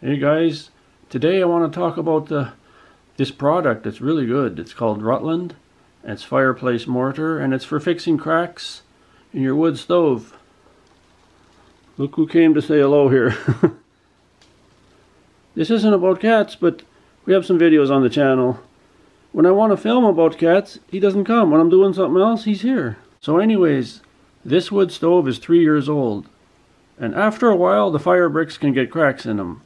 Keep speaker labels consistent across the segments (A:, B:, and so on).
A: Hey guys, today I want to talk about this product that's really good. It's called Rutland. It's Fireplace Mortar, and it's for fixing cracks in your wood stove. Look who came to say hello here. This isn't about cats, but we have some videos on the channel. When I want to film about cats, he doesn't come. When I'm doing something else, he's here. So anyways, this wood stove is 3 years old. And after a while, the fire bricks can get cracks in them.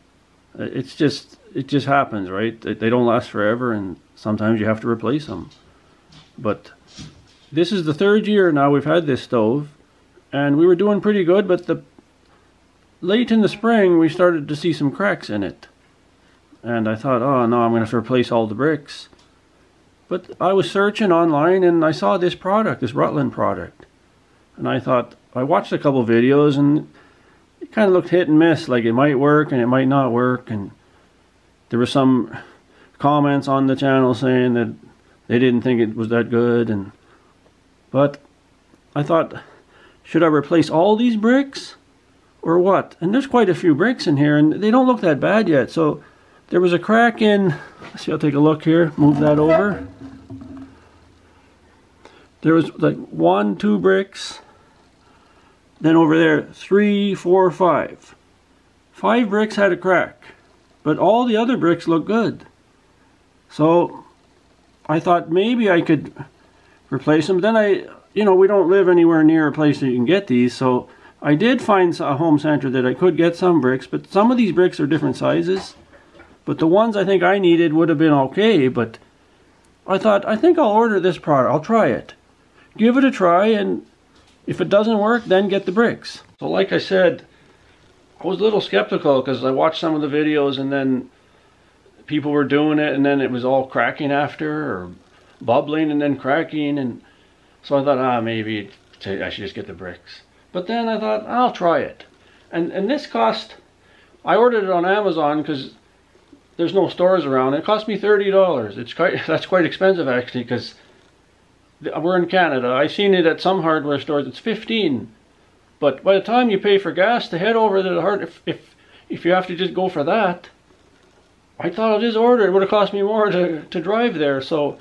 A: It just happens, right? They don't last forever, and sometimes you have to replace them. But this is the 3rd year now we've had this stove, and we were doing pretty good, but late in the spring we started to see some cracks in it. And I thought, oh no, I'm going to have to replace all the bricks. But I was searching online and I saw this product, this Rutland product. And I thought, I watched a couple videos and it kind of looked hit and miss, like it might work and it might not work. And there were some comments on the channel saying that they didn't think it was that good. But I thought, should I replace all these bricks or what? And there's quite a few bricks in here and they don't look that bad yet. So there was a crack in, let's see, I'll take a look here, move that over. There was like 1, 2 bricks. Then over there, 3, 4, 5. 5 bricks had a crack, but all the other bricks look good. So I thought maybe I could replace them. Then we don't live anywhere near a place that you can get these, so I did find a home center that I could get some bricks, but some of these bricks are different sizes. But the ones I think I needed would have been okay, but I thought, I think I'll order this product. I'll try it. Give it a try, and if it doesn't work, then get the bricks. So like I said, I was a little skeptical because I watched some of the videos and then people were doing it and then it was all cracking after, or bubbling and then cracking, and so I thought, maybe I should just get the bricks. But then I thought, I'll try it. And this cost, I ordered it on Amazon because there's no stores around. It cost me $30. That's quite expensive actually, because we're in Canada. I've seen it at some hardware stores. It's $15. But by the time you pay for gas to head over to the hardware, if you have to just go for that, I thought I'll just order it. It would have cost me more to drive there. So,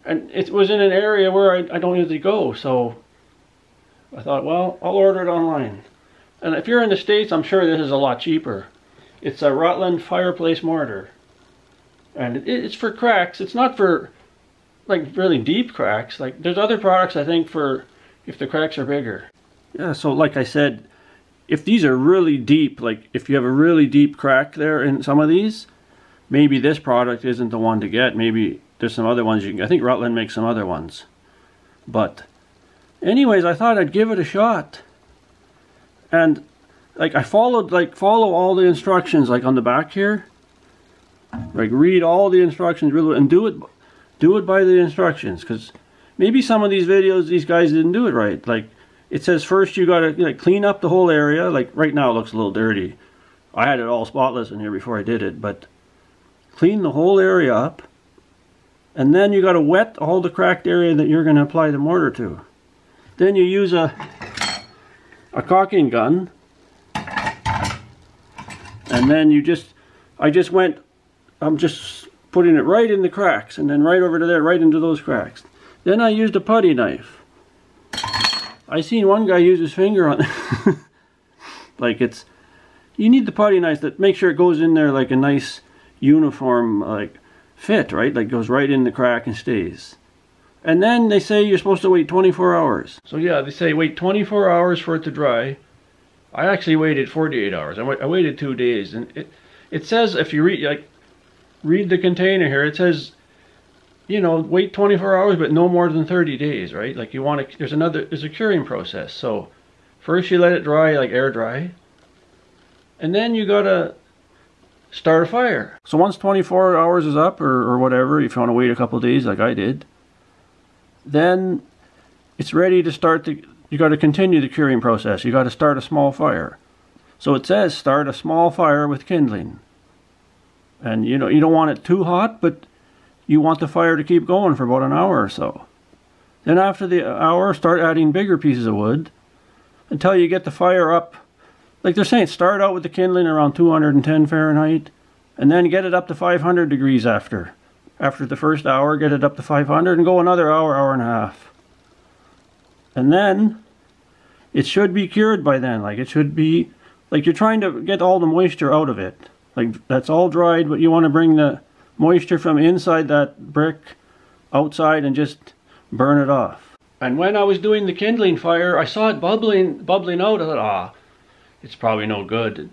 A: and it was in an area where I don't usually go. So I thought, well, I'll order it online. And if you're in the States, I'm sure this is a lot cheaper. It's a Rutland Fireplace Mortar. And it's for cracks. It's not for like really deep cracks. Like there's other products I think for if the cracks are bigger. Yeah, so like I said, if these are really deep, like if you have a really deep crack there in some of these, maybe this product isn't the one to get. Maybe there's some other ones you can. I think Rutland makes some other ones. But anyways, I thought I'd give it a shot. And like I follow all the instructions like on the back here. Like read all the instructions really and do it by the instructions, because maybe some of these videos these guys didn't do it right. Like it says first you gotta clean up the whole area. Like right now it looks a little dirty. I had it all spotless in here before I did it, but clean the whole area up, and then you gotta wet all the cracked area that you're gonna apply the mortar to. Then you use a caulking gun, and then I'm just putting it right in the cracks, and then right over to there, right into those cracks. Then I used a putty knife. I seen one guy use his finger on it. Like you need the putty knife that makes sure it goes in there like a nice uniform fit, right? Like goes right in the crack and stays. And then they say you're supposed to wait 24 hours. So yeah, they say wait 24 hours for it to dry. I actually waited 48 hours. I waited 2 days, and it says if you read the container here, it says, wait 24 hours, but no more than 30 days, right? Like you want to, there's a curing process. So first you let it dry, like air dry, and then you gotta start a fire. So once 24 hours is up or whatever, if you want to wait a couple days like I did, then it's ready to start you got to continue the curing process. You got to start a small fire. So it says start a small fire with kindling. And you don't want it too hot, but you want the fire to keep going for about an hour or so. Then after the hour, start adding bigger pieces of wood until you get the fire up. Like they're saying, start out with the kindling around 210 Fahrenheit, and then get it up to 500 degrees after the first hour. Get it up to 500 and go another hour, hour and a half, and then it should be cured by then. Like, it should be like you're trying to get all the moisture out of it. Like, that's all dried, but you want to bring the moisture from inside that brick outside and just burn it off. And when I was doing the kindling fire, I saw it bubbling out. I thought, it's probably no good.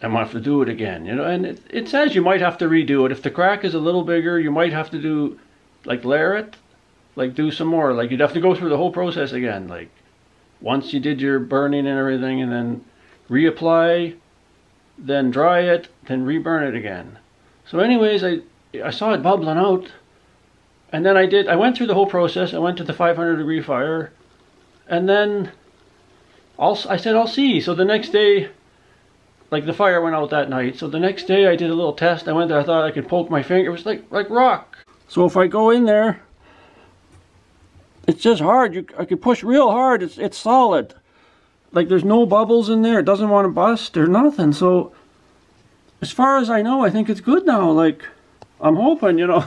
A: I'm gonna have to do it again, you know. And it says you might have to redo it. If the crack is a little bigger, you might have to do, like, layer it, like do some more. Like, you'd have to go through the whole process again. Like, once you did your burning and everything, and then reapply, then dry it, then reburn it again. So anyways, I saw it bubbling out, and then I went through the whole process. I went to the 500 degree fire, and then I said, I'll see. So the next day, like, the fire went out that night. So the next day I did a little test. I went there, I thought I could poke my finger. It was like rock. So if I go in there, it's just hard. I could push real hard. It's solid. Like, there's no bubbles in there. It doesn't want to bust or nothing. So as far as I know, I think it's good now. Like, I'm hoping, you know.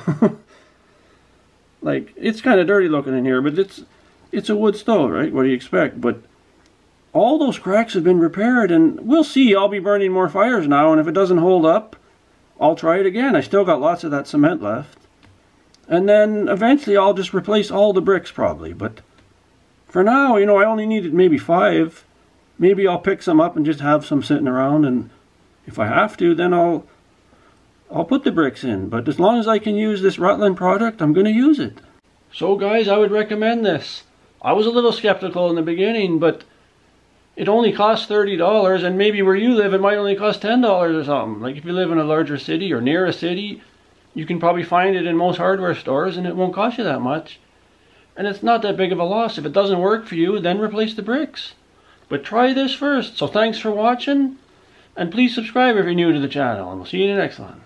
A: Like, it's kind of dirty looking in here, but it's a wood stove, right? What do you expect? But all those cracks have been repaired, and we'll see. I'll be burning more fires now, and if it doesn't hold up, I'll try it again. I still got lots of that cement left. And then eventually I'll just replace all the bricks probably. But for now, you know, I only needed maybe 5. Maybe I'll pick some up and just have some sitting around, and if I have to, then I'll put the bricks in. But as long as I can use this Rutland product, I'm going to use it. So guys, I would recommend this. I was a little skeptical in the beginning, but it only costs $30, and maybe where you live it might only cost $10 or something. Like, if you live in a larger city or near a city, you can probably find it in most hardware stores, and it won't cost you that much. And it's not that big of a loss. If it doesn't work for you, then replace the bricks. But try this first. So thanks for watching, and please subscribe if you're new to the channel, and we'll see you in the next one.